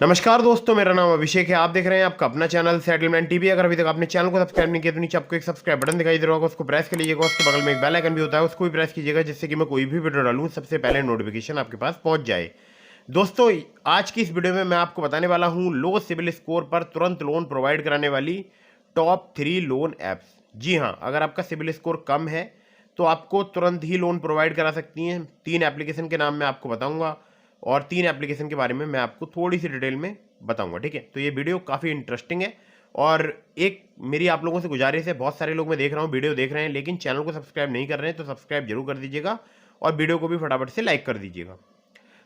नमस्कार दोस्तों, मेरा नाम अभिषेक है। आप देख रहे हैं आपका अपना चैनल सेटलमेंट टीवी। अगर अभी तक आपने चैनल को सब्सक्राइब नहीं किया तो नीचे आपको एक सब्सक्राइब बटन दिखाई दे रहा होगा, उसको प्रेस कर लीजिएगा। उसके बगल में एक बेल आइकन भी होता है, उसको भी प्रेस कीजिएगा, जिससे कि मैं कोई भी वीडियो डालूं सबसे पहले नोटिफिकेशन आपके पास पहुंच जाए। दोस्तों, आज की इस वीडियो में मैं आपको बताने वाला हूं लो सिविल स्कोर पर तुरंत लोन प्रोवाइड कराने वाली टॉप 3 लोन ऐप्स। जी हाँ, अगर आपका सिविल स्कोर कम है तो आपको तुरंत ही लोन प्रोवाइड करा सकती हैं। 3 एप्लीकेशन के नाम मैं आपको बताऊंगा और 3 एप्लीकेशन के बारे में मैं आपको थोड़ी सी डिटेल में बताऊंगा। ठीक है, तो ये वीडियो काफ़ी इंटरेस्टिंग है। और एक मेरी आप लोगों से गुजारिश है, बहुत सारे लोग मैं देख रहा हूँ वीडियो देख रहे हैं लेकिन चैनल को सब्सक्राइब नहीं कर रहे हैं, तो सब्सक्राइब जरूर कर दीजिएगा और वीडियो को भी फटाफट से लाइक कर दीजिएगा।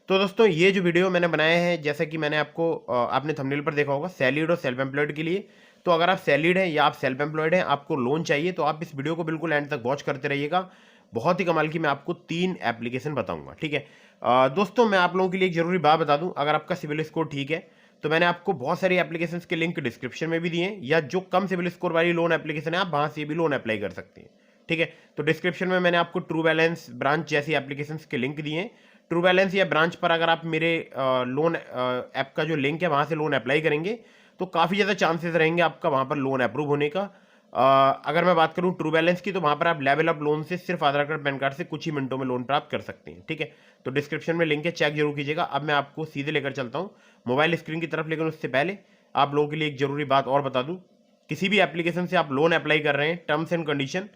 तो दोस्तों, ये जो वीडियो मैंने बनाया है, जैसा कि मैंने आपने थंबनेल पर देखा होगा, सैलिड और सेल्फ एम्प्लॉयड के लिए। तो अगर आप सैलिड हैं या आप सेल्फ एम्प्लॉयड हैं, आपको लोन चाहिए, तो आप इस वीडियो को बिल्कुल एंड तक वॉच करते रहिएगा। बहुत ही कमाल की मैं आपको 3 एप्लीकेशन बताऊंगा। ठीक है दोस्तों, मैं आप लोगों के लिए एक जरूरी बात बता दूं, अगर आपका सिविल स्कोर ठीक है तो मैंने आपको बहुत सारी एप्लीकेशन के लिंक डिस्क्रिप्शन में भी दिए हैं, या जो कम सिविल स्कोर वाली लोन एप्लीकेशन है आप वहां से भी लोन अप्लाई कर सकते हैं। ठीक है, तो डिस्क्रिप्शन में मैंने आपको ट्रू बैलेंस, ब्रांच जैसी एप्लीकेशन के लिंक दिए हैं। ट्रू बैलेंस या ब्रांच पर अगर आप मेरे लोन ऐप का जो लिंक है वहाँ से लोन अप्लाई करेंगे तो काफ़ी ज़्यादा चांसेस रहेंगे आपका वहाँ पर लोन अप्रूव होने का। अगर मैं बात करूँ ट्रू बैलेंस की, तो वहाँ पर आप लेवल अप लोन से सिर्फ आधार कार्ड पैन कार्ड से कुछ ही मिनटों में लोन प्राप्त कर सकते हैं। ठीक है, तो डिस्क्रिप्शन में लिंक है, चेक जरूर कीजिएगा। अब मैं आपको सीधे लेकर चलता हूँ मोबाइल स्क्रीन की तरफ, लेकिन उससे पहले आप लोगों के लिए एक जरूरी बात और बता दूँ। किसी भी एप्लीकेशन से आप लोन अप्लाई कर रहे हैं, terms and condition,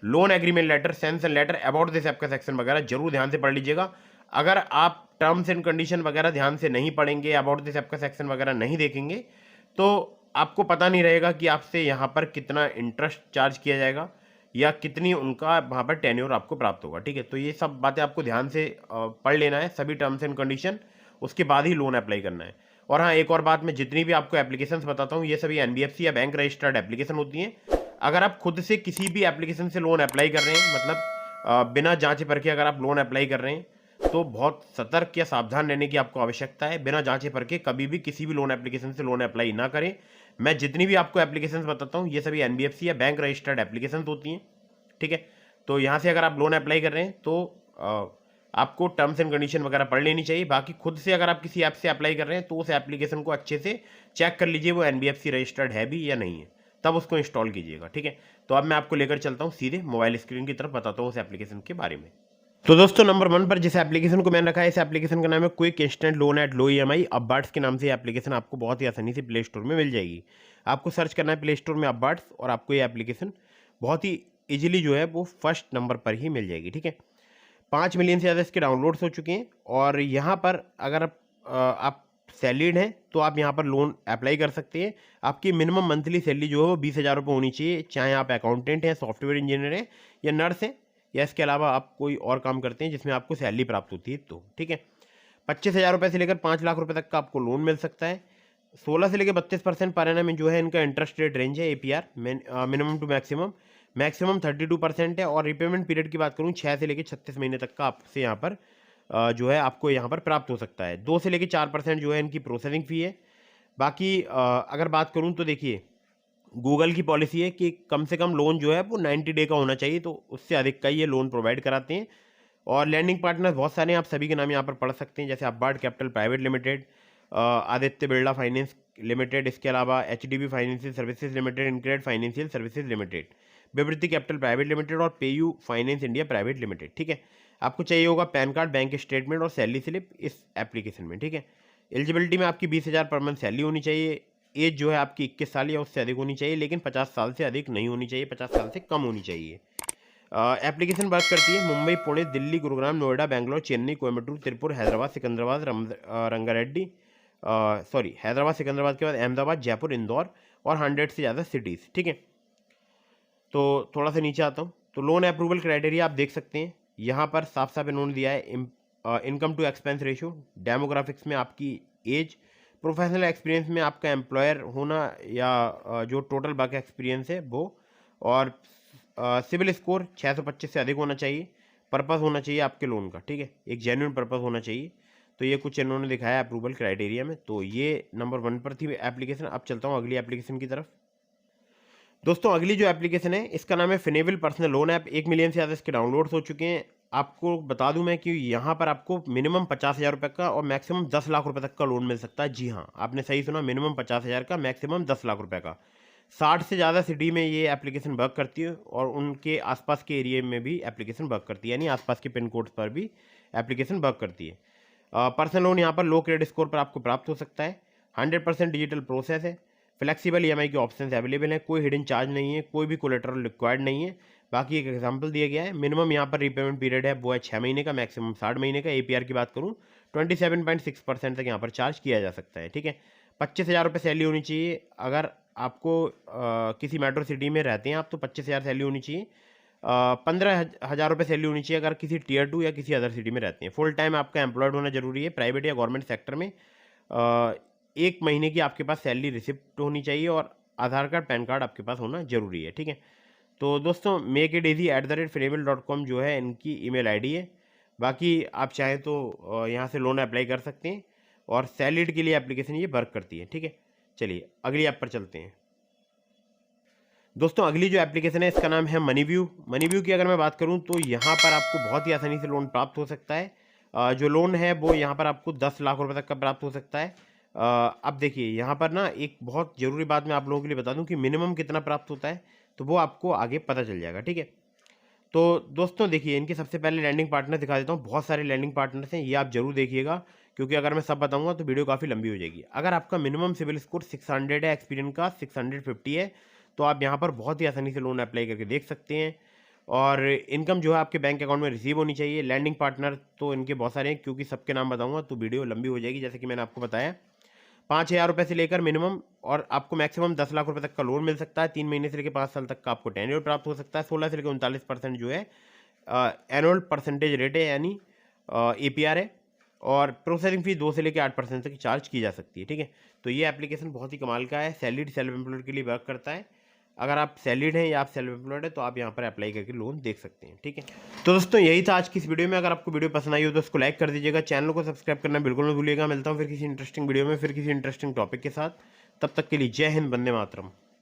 loan agreement letter, sense and letter, about this app का सेक्शन वगैरह जरूर ध्यान से पढ़ लीजिएगा। अगर आप टर्म्स एंड कंडीशन वगैरह ध्यान से नहीं पढ़ेंगे, अबाउट दिस ऐप का सेक्शन वगैरह नहीं देखेंगे, तो आपको पता नहीं रहेगा कि आपसे यहाँ पर कितना इंटरेस्ट चार्ज किया जाएगा या कितनी उनका वहाँ पर टेन्योर आपको प्राप्त होगा। ठीक है, तो ये सब बातें आपको ध्यान से पढ़ लेना है, सभी टर्म्स एंड कंडीशन, उसके बाद ही लोन अप्लाई करना है। और हाँ, एक और बात, मैं जितनी भी आपको एप्लीकेशंस बताता हूँ ये सभी एनबीएफसी या बैंक रजिस्टर्ड एप्लीकेशन होती हैं। अगर आप खुद से किसी भी एप्लीकेशन से लोन अप्लाई कर रहे हैं, मतलब बिना जांचे परखे अगर आप लोन अप्लाई कर रहे हैं, तो बहुत सतर्क या सावधान रहने की आपको आवश्यकता है। बिना जांचे परखे कभी भी किसी भी लोन एप्लीकेशन से लोन अप्लाई ना करें। मैं जितनी भी आपको एप्लीकेशंस बताता हूँ ये सभी एनबीएफसी या बैंक रजिस्टर्ड एप्लीकेशंस होती हैं। ठीक है, तो यहाँ से अगर आप लोन अप्लाई कर रहे हैं तो आपको टर्म्स एंड कंडीशन वगैरह पढ़ लेनी चाहिए। बाकी खुद से अगर आप किसी ऐप से अप्लाई कर रहे हैं तो उस एप्लीकेशन को अच्छे से चेक कर लीजिए वो एनबीएफसी रजिस्टर्ड है भी या नहीं है, तब उसको इंस्टॉल कीजिएगा। ठीक है, तो अब मैं आपको लेकर चलता हूँ सीधे मोबाइल स्क्रीन की तरफ, बताता हूँ उस एप्लीकेशन के बारे में। तो दोस्तों, नंबर 1 पर जिस एप्लीकेशन को मैंने रखा है, इस एप्लीकेशन का नाम है quick instant loan at low EMI. Upwards के नाम से एप्लीकेशन आपको बहुत ही आसानी से प्ले स्टोर में मिल जाएगी। आपको सर्च करना है प्ले स्टोर में अपबार्ट्स, और आपको ये एप्लीकेशन बहुत ही इजीली जो है वो फर्स्ट नंबर पर ही मिल जाएगी। ठीक है, 5 मिलियन से ज़्यादा इसके डाउनलोड्स हो चुके हैं। और यहाँ पर अगर आप सैलरीड हैं तो आप यहाँ पर लोन अप्लाई कर सकते हैं। आपकी मिनिमम मंथली सैलरी जो है वो 20,000 रुपये होनी चाहिए, चाहे आप अकाउंटेंट हैं, सॉफ्टवेयर इंजीनियर हैं या नर्स हैं, या इसके अलावा आप कोई और काम करते हैं जिसमें आपको सैलरी प्राप्त होती है। तो ठीक है, 25,000 रुपये से लेकर 5 लाख रुपये तक का आपको लोन मिल सकता है। 16 से लेकर 32% पर एनम में जो है इनका इंटरेस्ट रेट रेंज है, APR minimum to maximum. Maximum 32% है। और रिपेमेंट पीरियड की बात करूँ, 6 से लेकर 36 महीने तक का आपसे यहाँ पर जो है आपको यहाँ पर प्राप्त हो सकता है। 2 से लेकर 4% जो है इनकी प्रोसेसिंग फ़ी है। बाकी अगर बात करूँ तो देखिए, गूगल की पॉलिसी है कि कम से कम लोन जो है वो 90 डे का होना चाहिए, तो उससे अधिक का ये लोन प्रोवाइड कराते हैं। और लैंडिंग पार्टनर बहुत सारे हैं, आप सभी के नाम यहाँ पर पढ़ सकते हैं, जैसे Upward capital private limited, Aditya Birla finance limited, इसके अलावा HDB financial services limited, InCred financial services limited, Vivriti capital private limited और PayU finance India private limited. ठीक है, आपको चाहिए होगा पैन कार्ड, बैंक स्टेटमेंट और सैलरी स्लिप इस एप्लीकेशन में। ठीक है, एलिजिबिलिटी में आपकी 20,000 पर मंथ सैलरी होनी चाहिए। एज जो है आपकी 21 साल या उससे अधिक होनी चाहिए, लेकिन 50 साल से अधिक नहीं होनी चाहिए, 50 साल से कम होनी चाहिए। एप्लीकेशन वर्क करती है मुंबई, पुणे, दिल्ली, गुरुग्राम, नोएडा, बेंगलोर, चेन्नई, कोयम्बटूर, तिरुपुर, हैदराबाद, सिकंदराबाद, रंगारेड्डी, सॉरी हैदराबाद सिकंदराबाद के बाद अहमदाबाद, जयपुर, इंदौर और 100 से ज़्यादा सिटीज़। ठीक है, तो थोड़ा सा नीचे आता हूँ तो लोन अप्रूवल क्राइटेरिया आप देख सकते हैं, यहाँ पर साफ साफ इन्होंने दिया है। Income to expense ratio, demographics में आपकी एज, प्रोफेशनल एक्सपीरियंस में आपका एम्प्लॉयर होना या जो टोटल बाकी एक्सपीरियंस है वो, और सिविल स्कोर 625 से अधिक होना चाहिए। पर्पस होना चाहिए आपके लोन का, ठीक है, एक जेन्युइन पर्पस होना चाहिए। तो ये कुछ इन्होंने दिखाया अप्रूवल क्राइटेरिया में। तो ये नंबर 1 पर थी एप्लीकेशन। अब चलता हूँ अगली एप्लीकेशन की तरफ। दोस्तों, अगली जो एप्लीकेशन है इसका नाम है फिनेबल पर्सनल लोन ऐप। 1 मिलियन से ज़्यादा इसके डाउनलोड्स हो चुके हैं। आपको बता दूं मैं कि यहाँ पर आपको मिनिमम 50,000 रुपये का और मैक्सिमम 10 लाख रुपए तक का लोन मिल सकता है। जी हाँ, आपने सही सुना, मिनिमम 50,000 का, मैक्सिमम 10 लाख रुपए का। 60 से ज़्यादा सिटी में ये एप्लीकेशन वर्क करती है और उनके आसपास के एरिया में भी एप्लीकेशन वर्क करती है, यानी आसपास के पिन कोड पर भी एप्लीकेशन वर्क करती है। पर्सनल लोन यहाँ पर लो क्रेडिट स्कोर पर आपको प्राप्त हो सकता है। 100% डिजिटल प्रोसेस है। फ्लेक्सिबल ईएमआई के ऑप्शंस अवेलेबल हैं, कोई हिडन चार्ज नहीं है, कोई भी कोलेटरल रिक्वायर्ड नहीं है। बाकी एक एग्जांपल दिया गया है। मिनिमम यहाँ पर रीपेमेंट पीरियड है वो है 6 महीने का, मैक्सिमम 60 महीने का। एपीआर की बात करूँ 27.6% तक यहाँ पर चार्ज किया जा सकता है। ठीक है, 25,000 रुपये सैलरी होनी चाहिए। अगर आपको किसी मेट्रो सिटी में रहते हैं आप तो 25,000 सैलरी होनी चाहिए। 15,000 रुपये सैलरी होनी चाहिए अगर किसी टियर 2 या किसी अदर सिटी में रहते हैं। फुल टाइम आपका एम्प्लॉयड होना जरूरी है प्राइवेट या गवर्नमेंट सेक्टर में। 1 महीने की आपके पास सैलरी रिसिप्ट होनी चाहिए और आधार कार्ड पैन कार्ड आपके पास होना जरूरी है। ठीक है, तो दोस्तों makeitideasy@freebill.com जो है इनकी ईमेल आईडी है। बाकी आप चाहें तो यहाँ से लोन अप्लाई कर सकते हैं और सैलरीड के लिए एप्लीकेशन ये वर्क करती है। ठीक है, चलिए अगली ऐप पर चलते हैं। दोस्तों अगली जो एप्लीकेशन है इसका नाम है मनीव्यू। मनीव्यू की अगर मैं बात करूं तो यहाँ पर आपको बहुत ही आसानी से लोन प्राप्त हो सकता है। जो लोन है वो यहाँ पर आपको 10 लाख रुपए तक का प्राप्त हो सकता है। अब देखिए यहाँ पर ना एक बहुत ज़रूरी बात मैं आप लोगों के लिए बता दूं कि मिनिमम कितना प्राप्त होता है तो वो आपको आगे पता चल जाएगा। ठीक है, तो दोस्तों देखिए इनके सबसे पहले लैंडिंग पार्टनर दिखा देता हूँ। बहुत सारे लैंडिंग पार्टनर्स हैं, ये आप जरूर देखिएगा क्योंकि अगर मैं सब बताऊंगा तो वीडियो काफ़ी लंबी हो जाएगी। अगर आपका मिनिमम सिविल स्कोर 600 है, एक्सपीरियंस का 650 है, तो आप यहाँ पर बहुत ही आसानी से लोन अप्लाई करके देख सकते हैं। और इनकम जो है आपके बैंक अकाउंट में रिसीव होनी चाहिए। लैंडिंग पार्टनर तो इनके बहुत सारे हैं, क्योंकि सबके नाम बताऊंगा तो वीडियो लंबी हो जाएगी। जैसे कि मैंने आपको बताया 5,000 रुपये से लेकर मिनिमम और आपको मैक्सिमम 10 लाख रुपए तक का लोन मिल सकता है। 3 महीने से लेकर 5 साल तक का आपको टेन्योर प्राप्त हो सकता है। 16 से लेकर 39% जो है एनुअल परसेंटेज रेट है, यानी APR है। और प्रोसेसिंग फी 2 से लेकर 8% तक चार्ज की जा सकती है। ठीक है, तो ये एप्लीकेशन बहुत ही कमाल का है। सैलरीड सेल्फ एम्प्लॉयड के लिए वर्क करता है। अगर आप सैलरीड हैं या आप सेल्फ एम्प्लॉयड है तो आप यहाँ पर अप्लाई करके लोन देख सकते हैं। ठीक है, तो दोस्तों यही था आज की इस वीडियो में। अगर आपको वीडियो पसंद आई हो तो उसको लाइक कर दीजिएगा, चैनल को सब्सक्राइब करना बिल्कुल नहीं भूलिएगा। मिलता हूँ फिर किसी इंटरेस्टिंग वीडियो में, फिर किसी इंटरेस्टिंग टॉपिक के साथ। तब तक के लिए जय हिंद, वंदे मातरम।